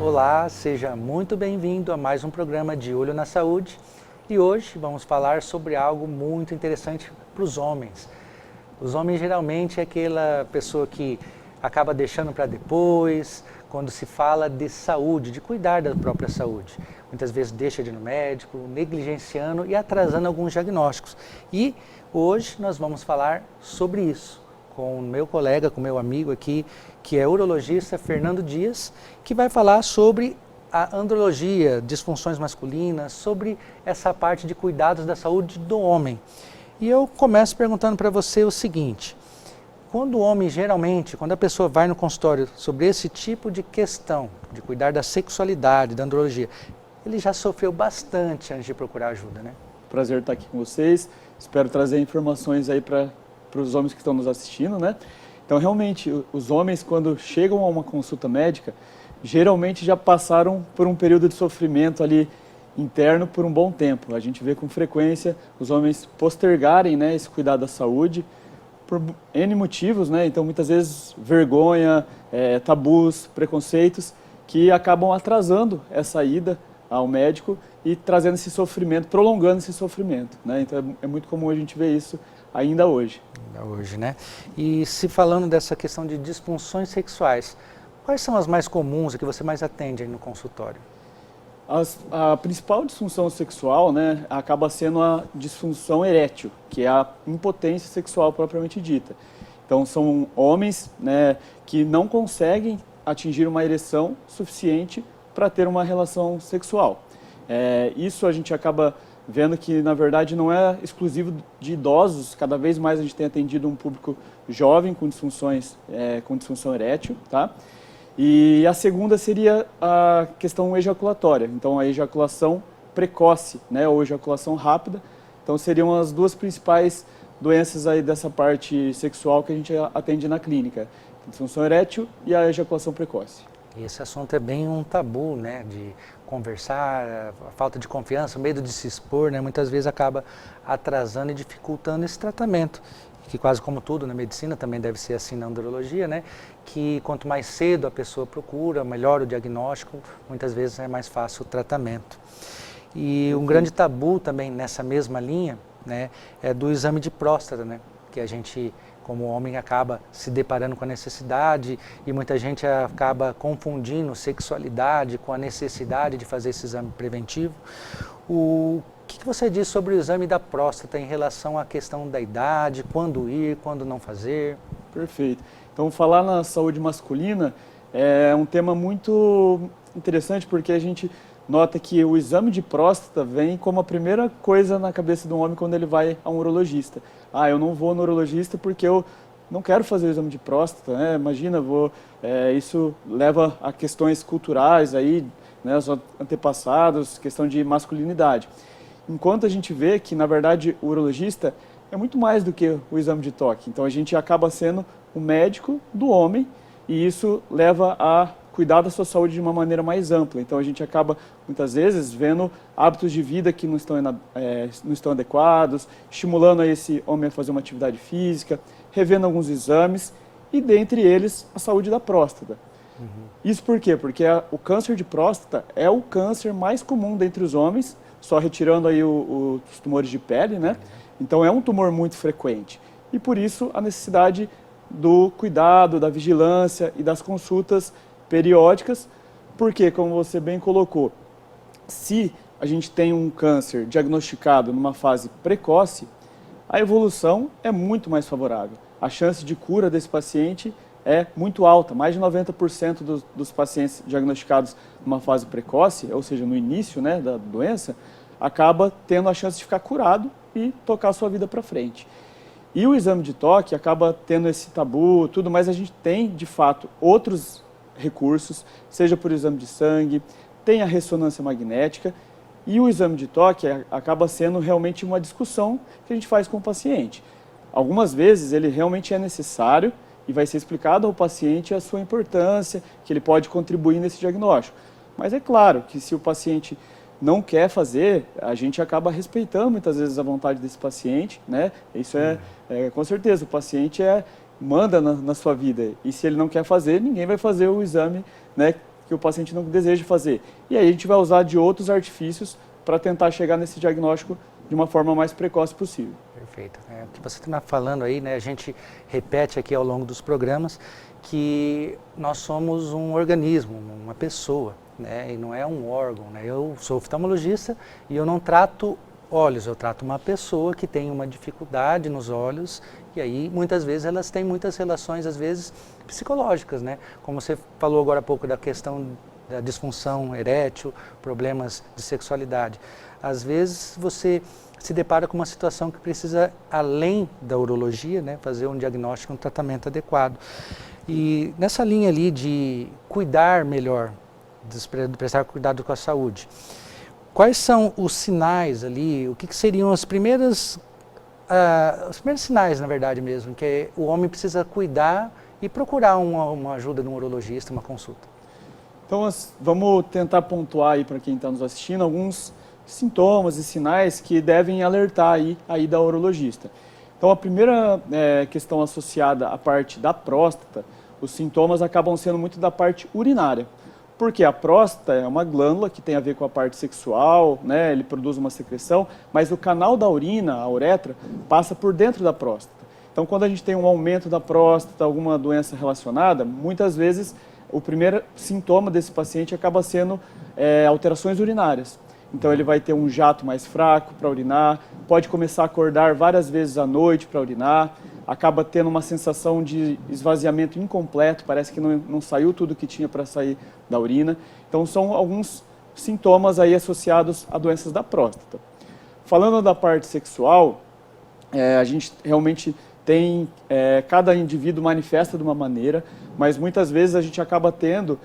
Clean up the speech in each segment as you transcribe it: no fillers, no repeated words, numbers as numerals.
Olá, seja muito bem-vindo a mais um programa de Olho na Saúde. E hoje vamos falar sobre algo muito interessante para os homens. Os homens geralmente é aquela pessoa que acaba deixando para depois, quando se fala de saúde, de cuidar da própria saúde. Muitas vezes deixa de ir no médico, negligenciando e atrasando alguns diagnósticos. E hoje nós vamos falar sobre isso com o meu colega, com o meu amigo aqui, que é urologista, Fernando Dias, que vai falar sobre a andrologia, disfunções masculinas, sobre essa parte de cuidados da saúde do homem. E eu começo perguntando para você o seguinte: quando o homem geralmente, quando a pessoa vai no consultório sobre esse tipo de questão, de cuidar da sexualidade, da andrologia, ele já sofreu bastante antes de procurar ajuda, né? Prazer estar aqui com vocês, espero trazer informações aí para os homens que estão nos assistindo, né? Então, realmente, os homens, quando chegam a uma consulta médica, geralmente já passaram por um período de sofrimento ali interno por um bom tempo. A gente vê com frequência os homens postergarem, né, esse cuidado da saúde por N motivos, né? Então, muitas vezes, vergonha, tabus, preconceitos, que acabam atrasando essa ida ao médico e trazendo esse sofrimento, prolongando esse sofrimento, né? Então, é muito comum a gente ver isso ainda hoje. Ainda hoje, né? E se falando dessa questão de disfunções sexuais, quais são as mais comuns, a que você mais atende aí no consultório? A principal disfunção sexual, né, acaba sendo a disfunção erétil, que é a impotência sexual propriamente dita. Então, são homens, né, que não conseguem atingir uma ereção suficiente para ter uma relação sexual. Isso a gente acaba vendo que, na verdade, não é exclusivo de idosos. Cada vez mais a gente tem atendido um público jovem com disfunções, com disfunção erétil, tá? E a segunda seria a questão ejaculatória. Então, a ejaculação precoce, né, ou ejaculação rápida. Então, seriam as duas principais doenças aí dessa parte sexual que a gente atende na clínica: a disfunção erétil e a ejaculação precoce. Esse assunto é bem um tabu, né, de conversar, a falta de confiança, o medo de se expor, né, muitas vezes acaba atrasando e dificultando esse tratamento, que quase como tudo na medicina também deve ser assim na andrologia, né, que quanto mais cedo a pessoa procura, melhor o diagnóstico, muitas vezes é mais fácil o tratamento. E um grande tabu também nessa mesma linha, né, é do exame de próstata, né, que a gente, como homem, acaba se deparando com a necessidade e muita gente acaba confundindo sexualidade com a necessidade de fazer esse exame preventivo. O que você diz sobre o exame da próstata em relação à questão da idade, quando ir, quando não fazer? Perfeito. Então, falar na saúde masculina é um tema muito interessante, porque a gente nota que o exame de próstata vem como a primeira coisa na cabeça de um homem quando ele vai a um urologista. Ah, eu não vou no urologista porque eu não quero fazer o exame de próstata, né? Imagina, isso leva a questões culturais aí, né, os antepassados, questão de masculinidade. Enquanto a gente vê que, na verdade, o urologista é muito mais do que o exame de toque. Então, a gente acaba sendo o médico do homem e isso leva a cuidar da sua saúde de uma maneira mais ampla. Então, a gente acaba, muitas vezes, vendo hábitos de vida que não estão adequados, estimulando esse homem a fazer uma atividade física, revendo alguns exames e, dentre eles, a saúde da próstata. Uhum. Isso por quê? Porque o câncer de próstata é o câncer mais comum dentre os homens, só retirando aí os tumores de pele, né? Então, é um tumor muito frequente. E, por isso, a necessidade do cuidado, da vigilância e das consultas periódicas, porque, como você bem colocou, se a gente tem um câncer diagnosticado numa fase precoce, a evolução é muito mais favorável. A chance de cura desse paciente é muito alta, mais de 90% dos pacientes diagnosticados numa fase precoce, ou seja, no início, né, da doença, acaba tendo a chance de ficar curado e tocar a sua vida para frente. E o exame de toque acaba tendo esse tabu, tudo, mas a gente tem, de fato, outros recursos, seja por exame de sangue, tem a ressonância magnética, e o exame de toque acaba sendo realmente uma discussão que a gente faz com o paciente. Algumas vezes ele realmente é necessário e vai ser explicado ao paciente a sua importância, que ele pode contribuir nesse diagnóstico. Mas é claro que se o paciente não quer fazer, a gente acaba respeitando muitas vezes a vontade desse paciente, né? Isso com certeza, o paciente manda na sua vida, e se ele não quer fazer, ninguém vai fazer o exame, né, que o paciente não deseja fazer. E aí a gente vai usar de outros artifícios para tentar chegar nesse diagnóstico de uma forma mais precoce possível. Perfeito. O que você está falando aí, né, a gente repete aqui ao longo dos programas que nós somos um organismo, uma pessoa, né, e não é um órgão, né? Eu sou oftalmologista e eu não trato olhos, eu trato uma pessoa que tem uma dificuldade nos olhos e aí muitas vezes elas têm muitas relações, às vezes psicológicas, né? Como você falou agora há pouco da questão da disfunção erétil, problemas de sexualidade. Às vezes você se depara com uma situação que precisa, além da urologia, né, fazer um diagnóstico, um tratamento adequado. E nessa linha ali de cuidar melhor, de prestar cuidado com a saúde, quais são os sinais ali, o que seriam os primeiros sinais, na verdade mesmo, que o homem precisa cuidar e procurar uma ajuda de um urologista, uma consulta? Então, vamos tentar pontuar aí para quem está nos assistindo alguns sintomas e sinais que devem alertar aí da urologista. Então, a primeira questão associada à parte da próstata, os sintomas acabam sendo muito da parte urinária. Porque a próstata é uma glândula que tem a ver com a parte sexual, né? Ele produz uma secreção, mas o canal da urina, a uretra, passa por dentro da próstata. Então, quando a gente tem um aumento da próstata, alguma doença relacionada, muitas vezes o primeiro sintoma desse paciente acaba sendo alterações urinárias. Então ele vai ter um jato mais fraco para urinar, pode começar a acordar várias vezes à noite para urinar, acaba tendo uma sensação de esvaziamento incompleto, parece que não saiu tudo que tinha para sair da urina. Então são alguns sintomas aí associados a doenças da próstata. Falando da parte sexual, a gente realmente tem, cada indivíduo manifesta de uma maneira, mas muitas vezes a gente acaba tendo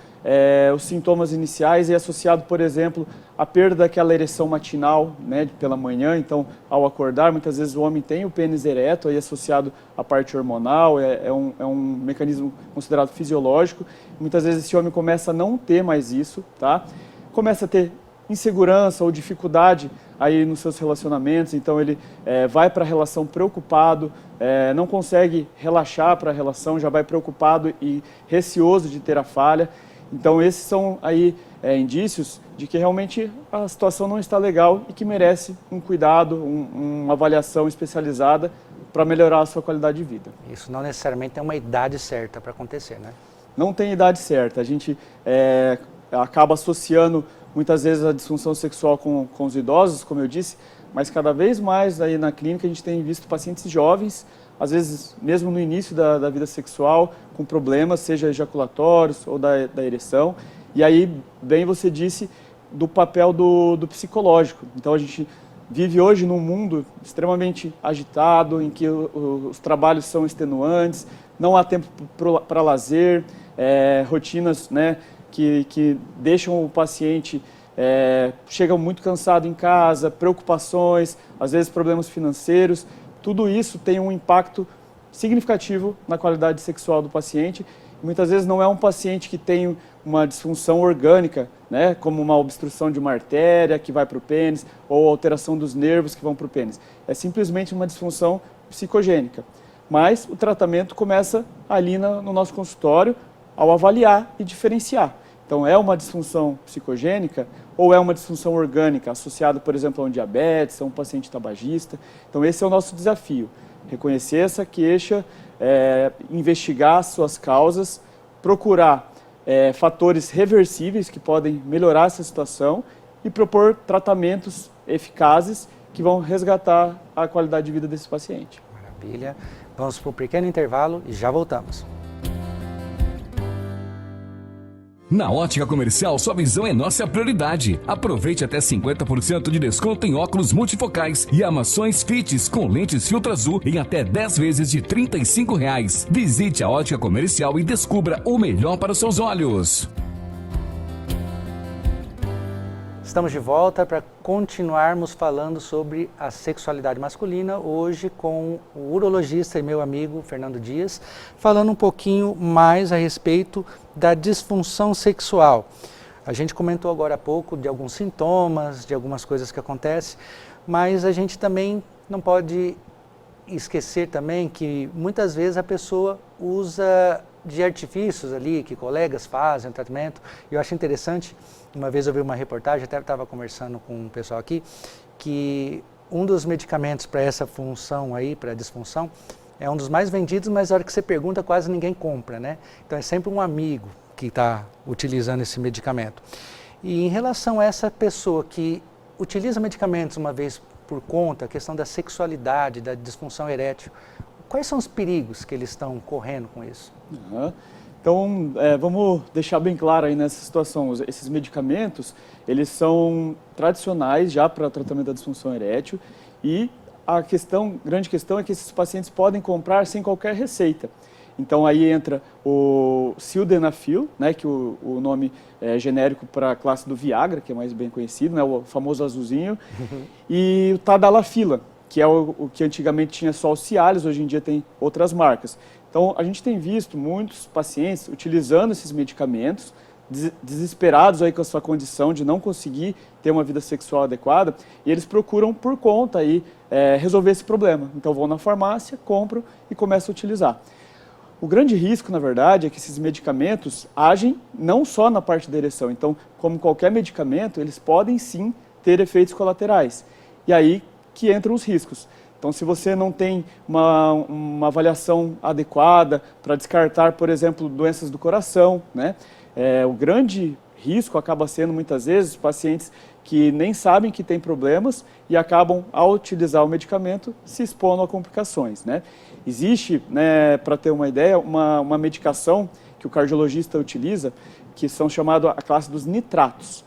os sintomas iniciais e associado, por exemplo, à perda daquela ereção matinal, né, pela manhã. Então, ao acordar, muitas vezes o homem tem o pênis ereto, aí associado à parte hormonal, é um mecanismo considerado fisiológico. Muitas vezes esse homem começa a não ter mais isso, tá? Começa a ter insegurança ou dificuldade aí nos seus relacionamentos, então ele vai para a relação preocupado, não consegue relaxar para a relação, já vai preocupado e receoso de ter a falha. Então esses são aí indícios de que realmente a situação não está legal e que merece um cuidado, uma avaliação especializada para melhorar a sua qualidade de vida. Isso não necessariamente tem uma idade certa para acontecer, né? Não tem idade certa, a gente acaba associando muitas vezes a disfunção sexual com os idosos, como eu disse, mas cada vez mais aí na clínica a gente tem visto pacientes jovens, às vezes mesmo no início da vida sexual, com problemas, seja ejaculatórios ou da ereção. E aí, bem você disse, do papel do psicológico. Então a gente vive hoje num mundo extremamente agitado, em que os trabalhos são extenuantes, não há tempo para lazer, rotinas, né, que deixam o paciente, chega muito cansado em casa, preocupações, às vezes problemas financeiros. Tudo isso tem um impacto significativo na qualidade sexual do paciente. Muitas vezes não é um paciente que tem uma disfunção orgânica, né, como uma obstrução de uma artéria que vai para o pênis ou alteração dos nervos que vão para o pênis. É simplesmente uma disfunção psicogênica. Mas o tratamento começa ali no nosso consultório ao avaliar e diferenciar. Então, é uma disfunção psicogênica ou é uma disfunção orgânica associada, por exemplo, a um diabetes, a um paciente tabagista. Então, esse é o nosso desafio. Reconhecer essa queixa, investigar as suas causas, procurar fatores reversíveis que podem melhorar essa situação e propor tratamentos eficazes que vão resgatar a qualidade de vida desse paciente. Maravilha. Vamos para um pequeno intervalo e já voltamos. Na Ótica Comercial, sua visão é nossa prioridade. Aproveite até 50% de desconto em óculos multifocais e armações Fites com lentes filtro azul em até 10 vezes de R$ 35. Visite a Ótica Comercial e descubra o melhor para os seus olhos. Estamos de volta para continuarmos falando sobre a sexualidade masculina, hoje com o urologista e meu amigo Fernando Dias, falando um pouquinho mais a respeito da disfunção sexual. A gente comentou agora há pouco de alguns sintomas, de algumas coisas que acontecem, mas a gente também não pode esquecer também que muitas vezes a pessoa usa de artifícios ali que colegas fazem, o tratamento. E eu acho interessante, uma vez eu vi uma reportagem, até estava conversando com um pessoal aqui, que um dos medicamentos para essa função aí, para a disfunção, é um dos mais vendidos, mas na hora que você pergunta quase ninguém compra, né? Então é sempre um amigo que está utilizando esse medicamento. E em relação a essa pessoa que utiliza medicamentos uma vez por conta, a questão da sexualidade, da disfunção erétil, quais são os perigos que eles estão correndo com isso? Então, vamos deixar bem claro aí nessa situação, esses medicamentos, eles são tradicionais já para o tratamento da disfunção erétil e a grande questão é que esses pacientes podem comprar sem qualquer receita. Então aí entra o Sildenafil, né, que o nome é genérico para a classe do Viagra, que é mais bem conhecido, né, o famoso azulzinho, e o Tadalafila, que é o que antigamente tinha só o Cialis, hoje em dia tem outras marcas. Então a gente tem visto muitos pacientes utilizando esses medicamentos, desesperados aí com a sua condição de não conseguir ter uma vida sexual adequada, e eles procuram por conta aí resolver esse problema. Então vão na farmácia, compram e começam a utilizar. O grande risco, na verdade, é que esses medicamentos agem não só na parte da ereção. Então, como qualquer medicamento, eles podem sim ter efeitos colaterais. E aí que entram os riscos. Então, se você não tem uma avaliação adequada para descartar, por exemplo, doenças do coração, né? O grande risco acaba sendo, muitas vezes, pacientes que nem sabem que têm problemas e acabam, ao utilizar o medicamento, se expondo a complicações, né? Existe, né, para ter uma ideia, uma medicação que o cardiologista utiliza, que são chamados a classe dos nitratos.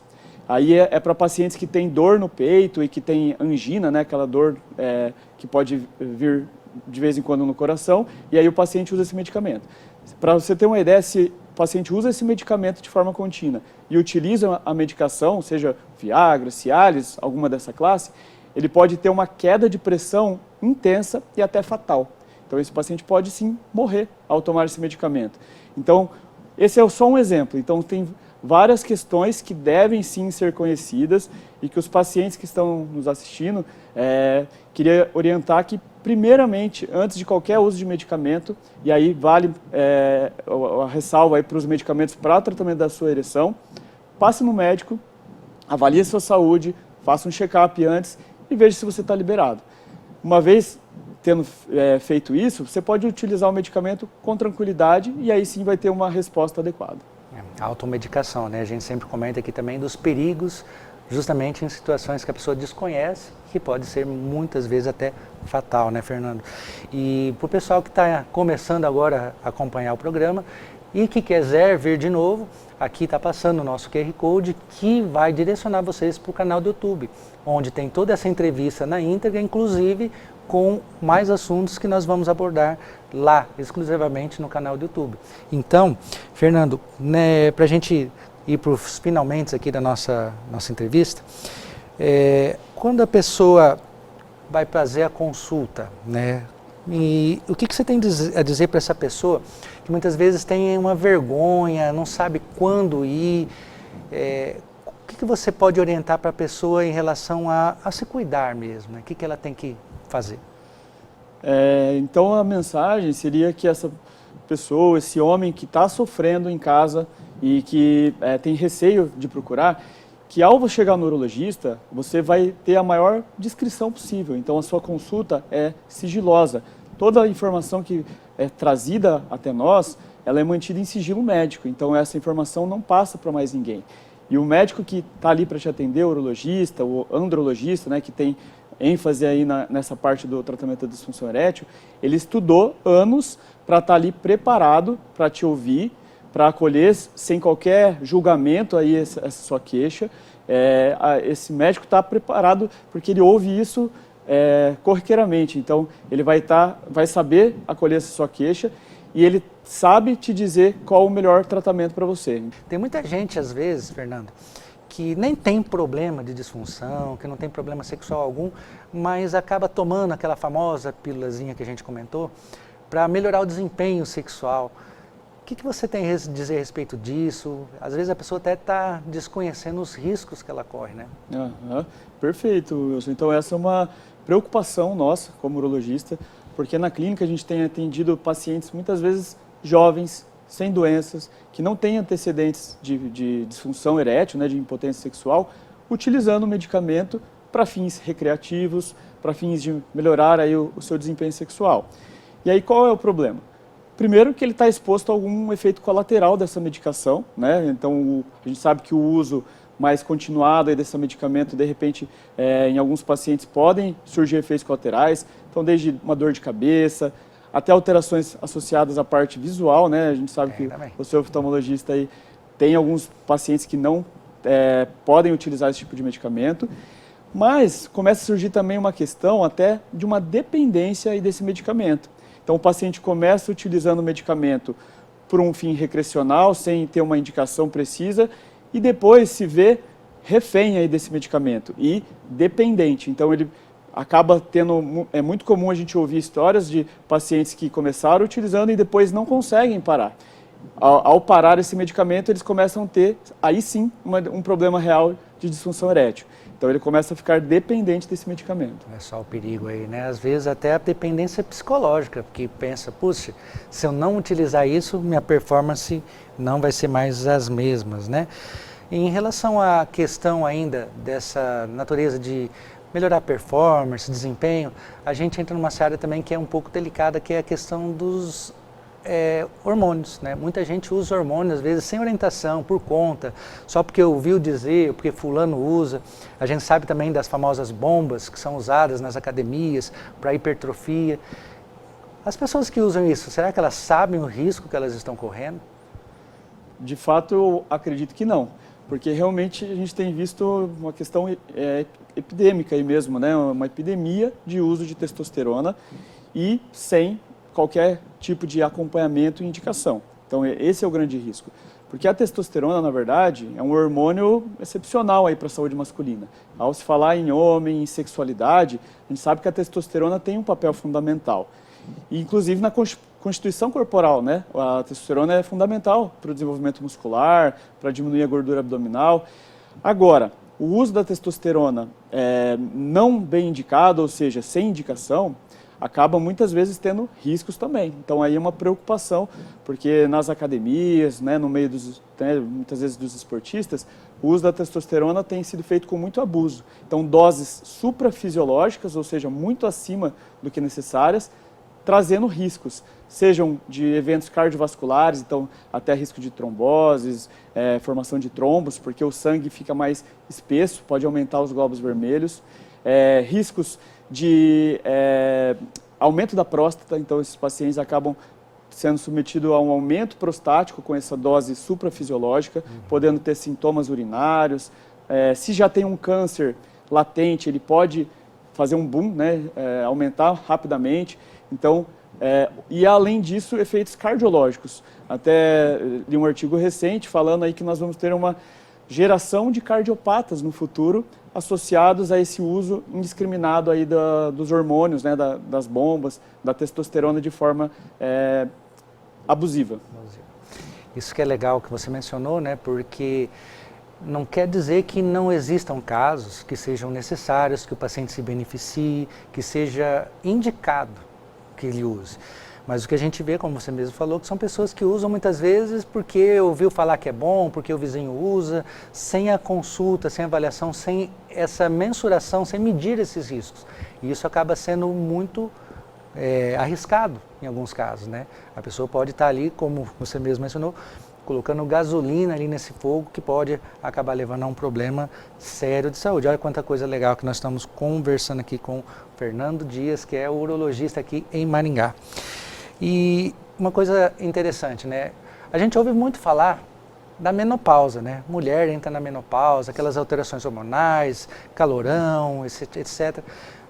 Aí é para pacientes que têm dor no peito e que têm angina, né, aquela dor que pode vir de vez em quando no coração, e aí o paciente usa esse medicamento. Para você ter uma ideia, se o paciente usa esse medicamento de forma contínua e utiliza a medicação, seja Viagra, Cialis, alguma dessa classe, ele pode ter uma queda de pressão intensa e até fatal. Então esse paciente pode sim morrer ao tomar esse medicamento. Então esse é só um exemplo. Então tem várias questões que devem sim ser conhecidas e que os pacientes que estão nos assistindo, queria orientar que primeiramente, antes de qualquer uso de medicamento, e aí vale a ressalva aí para os medicamentos para o tratamento da sua ereção, passe no médico, avalie a sua saúde, faça um check-up antes e veja se você está liberado. Uma vez tendo feito isso, você pode utilizar o medicamento com tranquilidade e aí sim vai ter uma resposta adequada. A automedicação, né? A gente sempre comenta aqui também dos perigos, justamente em situações que a pessoa desconhece, que pode ser muitas vezes até fatal, né, Fernando? E para o pessoal que está começando agora a acompanhar o programa e que quiser ver de novo, aqui está passando o nosso QR Code que vai direcionar vocês para o canal do YouTube, onde tem toda essa entrevista na íntegra, inclusive com mais assuntos que nós vamos abordar lá, exclusivamente no canal do YouTube. Então, Fernando, né, para a gente ir para os finalmente aqui da nossa entrevista, quando a pessoa vai fazer a consulta, né, e o que você tem a dizer para essa pessoa que muitas vezes tem uma vergonha, não sabe quando ir, o que você pode orientar para a pessoa em relação a se cuidar mesmo, né? O que ela tem que fazer? Então a mensagem seria que essa pessoa, esse homem que está sofrendo em casa e que tem receio de procurar, que ao chegar no urologista, você vai ter a maior discrição possível. Então a sua consulta é sigilosa. Toda a informação que é trazida até nós, ela é mantida em sigilo médico. Então essa informação não passa para mais ninguém. E o médico que está ali para te atender, o urologista, o andrologista, né, que tem ênfase aí nessa parte do tratamento da disfunção erétil, ele estudou anos para estar ali preparado para te ouvir, para acolher sem qualquer julgamento aí essa sua queixa. Esse médico está preparado porque ele ouve isso corriqueiramente, então ele vai saber acolher essa sua queixa e ele sabe te dizer qual o melhor tratamento para você. Tem muita gente, às vezes, Fernando, que nem tem problema de disfunção, que não tem problema sexual algum, mas acaba tomando aquela famosa pílulazinha que a gente comentou para melhorar o desempenho sexual. O que você tem a dizer a respeito disso? Às vezes a pessoa até está desconhecendo os riscos que ela corre, né? Perfeito, Wilson. Então essa é uma preocupação nossa como urologista, porque na clínica a gente tem atendido pacientes muitas vezes jovens, sem doenças, que não tem antecedentes de disfunção erétil, né, de impotência sexual, utilizando o medicamento para fins recreativos, para fins de melhorar aí o seu desempenho sexual. E aí qual é o problema? Primeiro que ele está exposto a algum efeito colateral dessa medicação, né? Então a gente sabe que o uso mais continuado aí desse medicamento, de repente, em alguns pacientes podem surgir efeitos colaterais, então desde uma dor de cabeça, até alterações associadas à parte visual, né? A gente sabe que também. o seu oftalmologista aí tem alguns pacientes que não podem utilizar esse tipo de medicamento, mas começa a surgir também uma questão até de uma dependência aí desse medicamento. Então o paciente começa utilizando o medicamento por um fim recreacional, sem ter uma indicação precisa, e depois se vê refém aí desse medicamento e dependente. Então ele acaba tendo, é muito comum a gente ouvir histórias de pacientes que começaram utilizando e depois não conseguem parar. Ao parar esse medicamento, eles começam a ter, aí sim, um problema real de disfunção erétil. Então ele começa a ficar dependente desse medicamento. É só o perigo aí, né? Às vezes até a dependência psicológica, porque pensa, puxa, se eu não utilizar isso, minha performance não vai ser mais as mesmas, né? E em relação à questão ainda dessa natureza de melhorar a performance, desempenho, a gente entra numa área também que é um pouco delicada, que é a questão dos hormônios, né? Muita gente usa hormônios, às vezes, sem orientação, por conta, só porque ouviu dizer, porque fulano usa. A gente sabe também das famosas bombas que são usadas nas academias para hipertrofia. As pessoas que usam isso, será que elas sabem o risco que elas estão correndo? De fato, eu acredito que não, porque realmente a gente tem visto uma questão epidêmica aí mesmo, né? Uma epidemia de uso de testosterona e sem qualquer tipo de acompanhamento e indicação. Então esse é o grande risco. Porque a testosterona, na verdade, é um hormônio excepcional aí para a saúde masculina. Ao se falar em homem, em sexualidade, a gente sabe que a testosterona tem um papel fundamental. E, inclusive na constituição corporal, né? A testosterona é fundamental para o desenvolvimento muscular, para diminuir a gordura abdominal. Agora, o uso da testosterona não bem indicado, ou seja, sem indicação, acaba muitas vezes tendo riscos também. Então aí é uma preocupação, porque nas academias, né, no meio muitas vezes dos esportistas, o uso da testosterona tem sido feito com muito abuso. Então doses suprafisiológicas, ou seja, muito acima do que necessárias, trazendo riscos, sejam de eventos cardiovasculares, então até risco de tromboses, formação de trombos, porque o sangue fica mais espesso, pode aumentar os glóbulos vermelhos, riscos de aumento da próstata, então esses pacientes acabam sendo submetidos a um aumento prostático com essa dose suprafisiológica, podendo ter sintomas urinários. Se já tem um câncer latente, ele pode fazer um boom, né, aumentar rapidamente. Então, e além disso, efeitos cardiológicos. Até li um artigo recente falando aí que nós vamos ter uma geração de cardiopatas no futuro, associados a esse uso indiscriminado aí dos hormônios, né, das bombas, da testosterona de forma abusiva. Isso que é legal que você mencionou, né, porque não quer dizer que não existam casos que sejam necessários, que o paciente se beneficie, que seja indicado que ele use. Mas o que a gente vê, como você mesmo falou, que são pessoas que usam muitas vezes porque ouviu falar que é bom, porque o vizinho usa, sem a consulta, sem avaliação, sem essa mensuração, sem medir esses riscos. E isso acaba sendo muito arriscado em alguns casos, né? A pessoa pode estar ali, como você mesmo mencionou, colocando gasolina ali nesse fogo que pode acabar levando a um problema sério de saúde. Olha quanta coisa legal que nós estamos conversando aqui com o Fernando Dias, que é o urologista aqui em Maringá. E uma coisa interessante, né? A gente ouve muito falar da menopausa, né? Mulher entra na menopausa, aquelas alterações hormonais, calorão, etc.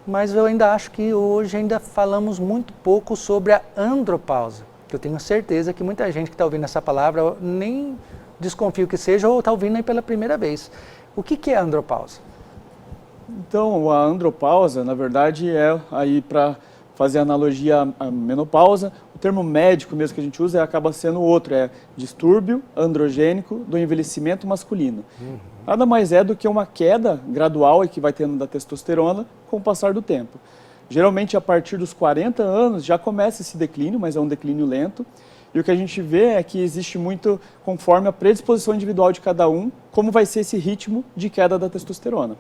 Mas eu ainda acho que hoje ainda falamos muito pouco sobre a andropausa. Eu tenho certeza que muita gente que está ouvindo essa palavra nem desconfio que seja ou está ouvindo aí pela primeira vez. O que é a andropausa? Então, a andropausa, na verdade, é aí para fazer analogia à menopausa, o termo médico mesmo que a gente usa acaba sendo outro, é distúrbio androgênico do envelhecimento masculino. Nada mais é do que uma queda gradual que vai tendo da testosterona com o passar do tempo. Geralmente, a partir dos 40 anos, já começa esse declínio, mas é um declínio lento. E o que a gente vê é que existe muito, conforme a predisposição individual de cada um, como vai ser esse ritmo de queda da testosterona.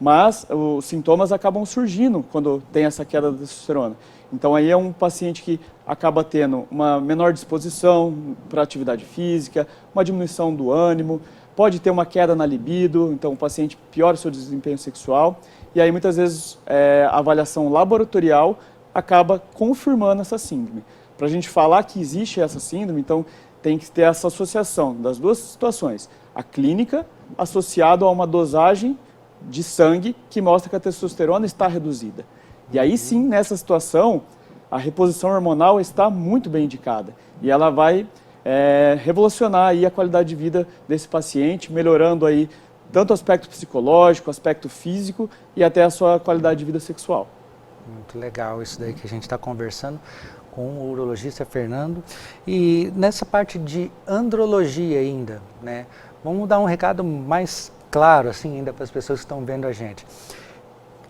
Mas os sintomas acabam surgindo quando tem essa queda da testosterona. Então aí é um paciente que acaba tendo uma menor disposição para atividade física, uma diminuição do ânimo, pode ter uma queda na libido, então o paciente piora o seu desempenho sexual. E aí muitas vezes a avaliação laboratorial acaba confirmando essa síndrome. Para a gente falar que existe essa síndrome, então tem que ter essa associação das duas situações. A clínica associada a uma dosagem de sangue que mostra que a testosterona está reduzida. E aí sim, nessa situação, a reposição hormonal está muito bem indicada. E ela vai revolucionar aí a qualidade de vida desse paciente, melhorando aí tanto o aspecto psicológico, o aspecto físico e até a sua qualidade de vida sexual. Muito legal isso daí que a gente está conversando com o urologista Fernando. E nessa parte de andrologia ainda, né? Vamos dar um recado mais claro assim ainda para as pessoas que estão vendo a gente.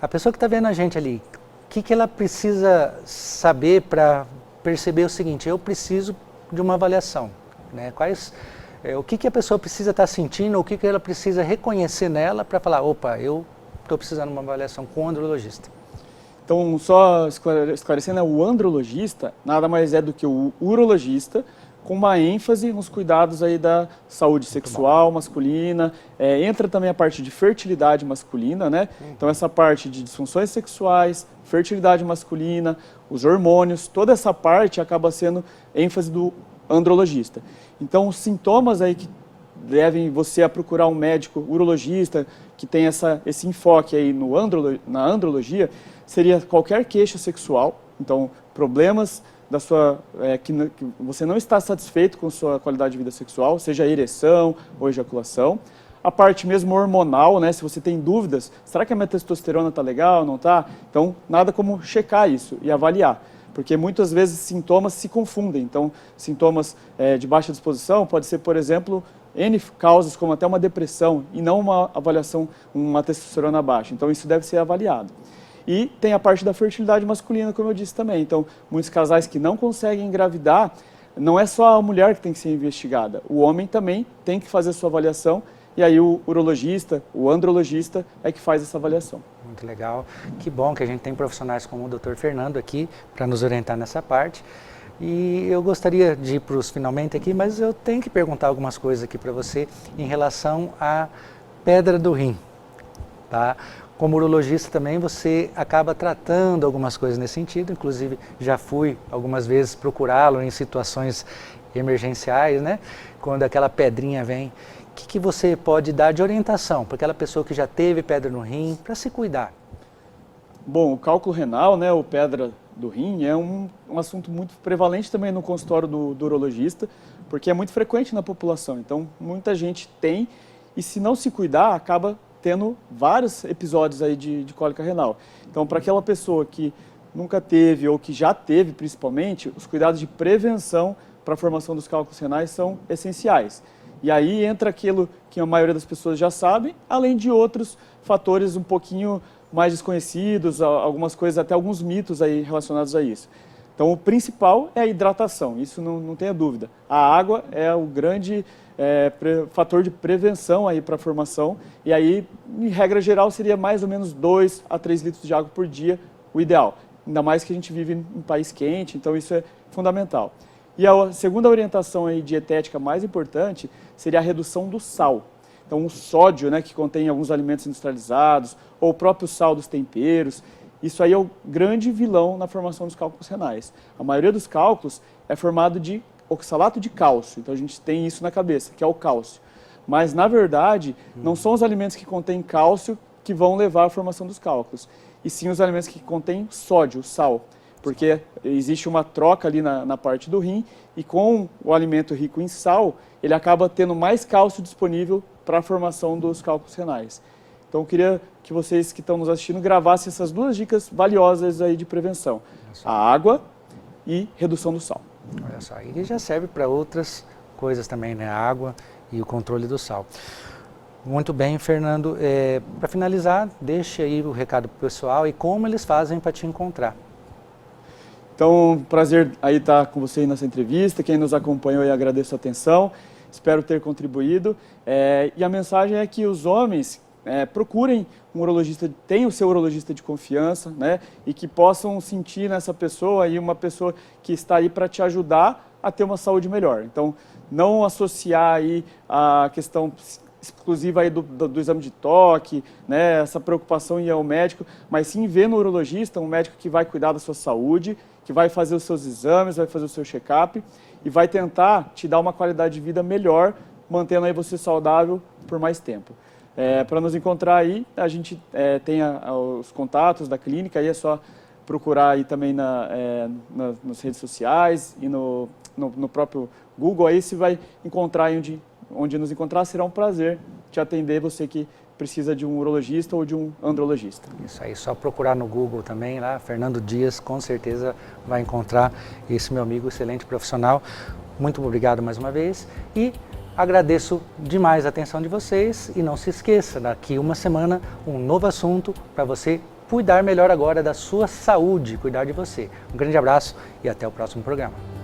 A pessoa que está vendo a gente ali, o que ela precisa saber para perceber o seguinte: eu preciso de uma avaliação, né? O que a pessoa precisa estar sentindo, o que ela precisa reconhecer nela para falar, opa, eu estou precisando de uma avaliação com o andrologista. Então, só esclarecendo, o andrologista nada mais é do que o urologista, com uma ênfase nos cuidados aí da saúde sexual masculina. Entra também a parte de fertilidade masculina, né? Então, essa parte de disfunções sexuais, fertilidade masculina, os hormônios, toda essa parte acaba sendo ênfase do andrologista. Então, os sintomas aí que devem você a procurar um médico urologista que tem esse enfoque aí na andrologia, seria qualquer queixa sexual, então problemas da sua que você não está satisfeito com sua qualidade de vida sexual, seja ereção ou ejaculação. A parte mesmo hormonal, né, se você tem dúvidas, será que a minha testosterona está legal, não está? Então, nada como checar isso e avaliar, porque muitas vezes sintomas se confundem. Então, sintomas de baixa disposição pode ser, por exemplo, N causas, como até uma depressão, e não uma avaliação, uma testosterona baixa. Então, isso deve ser avaliado. E tem a parte da fertilidade masculina, como eu disse também. Então, muitos casais que não conseguem engravidar, não é só a mulher que tem que ser investigada. O homem também tem que fazer a sua avaliação, e aí o urologista, o andrologista é que faz essa avaliação. Muito legal. Que bom que a gente tem profissionais como o Dr. Fernando aqui para nos orientar nessa parte. E eu gostaria de ir para os finalmente aqui, mas eu tenho que perguntar algumas coisas aqui para você em relação à pedra do rim, tá? Como urologista também você acaba tratando algumas coisas nesse sentido, inclusive já fui algumas vezes procurá-lo em situações emergenciais, né? Quando aquela pedrinha vem, o que você pode dar de orientação para aquela pessoa que já teve pedra no rim para se cuidar? Bom, o cálculo renal, né, ou pedra do rim, é um assunto muito prevalente também no consultório do urologista, porque é muito frequente na população. Então, muita gente tem, e se não se cuidar, acaba tendo vários episódios aí de cólica renal. Então, para aquela pessoa que nunca teve ou que já teve, principalmente, os cuidados de prevenção para a formação dos cálculos renais são essenciais. E aí entra aquilo que a maioria das pessoas já sabe, além de outros fatores um pouquinho mais desconhecidos, algumas coisas, até alguns mitos aí relacionados a isso. Então, o principal é a hidratação, isso não tenha dúvida. A água é o grande fator de prevenção aí para a formação, e aí, em regra geral, seria mais ou menos 2 a 3 litros de água por dia, o ideal. Ainda mais que a gente vive em um país quente, então isso é fundamental. E a segunda orientação aí dietética mais importante seria a redução do sal. Então, o sódio, né, que contém alguns alimentos industrializados, ou o próprio sal dos temperos, isso aí é o grande vilão na formação dos cálculos renais. A maioria dos cálculos é formado de oxalato de cálcio, então a gente tem isso na cabeça, que é o cálcio. Mas, na verdade, não são os alimentos que contêm cálcio que vão levar à formação dos cálculos, e sim os alimentos que contêm sódio, sal, porque existe uma troca ali na parte do rim, e com o alimento rico em sal, ele acaba tendo mais cálcio disponível para a formação dos cálculos renais. Então, eu queria que vocês que estão nos assistindo gravassem essas duas dicas valiosas aí de prevenção. A água e redução do sal. Olha só, e já serve para outras coisas também, né? A água e o controle do sal. Muito bem, Fernando. Para finalizar, deixe aí o recado para o pessoal e como eles fazem para te encontrar. Então, prazer aí estar com você aí nessa entrevista. Quem nos acompanhou aí, agradeço a atenção. Espero ter contribuído. E a mensagem é que os homens procurem um urologista, tenham o seu urologista de confiança, né? E que possam sentir nessa pessoa aí uma pessoa que está aí para te ajudar a ter uma saúde melhor. Então, não associar aí a questão exclusiva aí do exame de toque, né? Essa preocupação em ir ao médico, mas sim ver no urologista um médico que vai cuidar da sua saúde, que vai fazer os seus exames, vai fazer o seu check-up e vai tentar te dar uma qualidade de vida melhor, mantendo aí você saudável por mais tempo. Para nos encontrar aí, a gente tem os contatos da clínica, aí é só procurar aí também nas redes sociais e no próprio Google, aí você vai encontrar aí onde nos encontrar. Será um prazer te atender, você que precisa de um urologista ou de um andrologista. Isso aí, só procurar no Google também, lá, Fernando Dias, com certeza vai encontrar esse meu amigo, excelente profissional. Muito obrigado mais uma vez e agradeço demais a atenção de vocês e não se esqueça, daqui uma semana um novo assunto para você cuidar melhor agora da sua saúde, cuidar de você. Um grande abraço e até o próximo programa.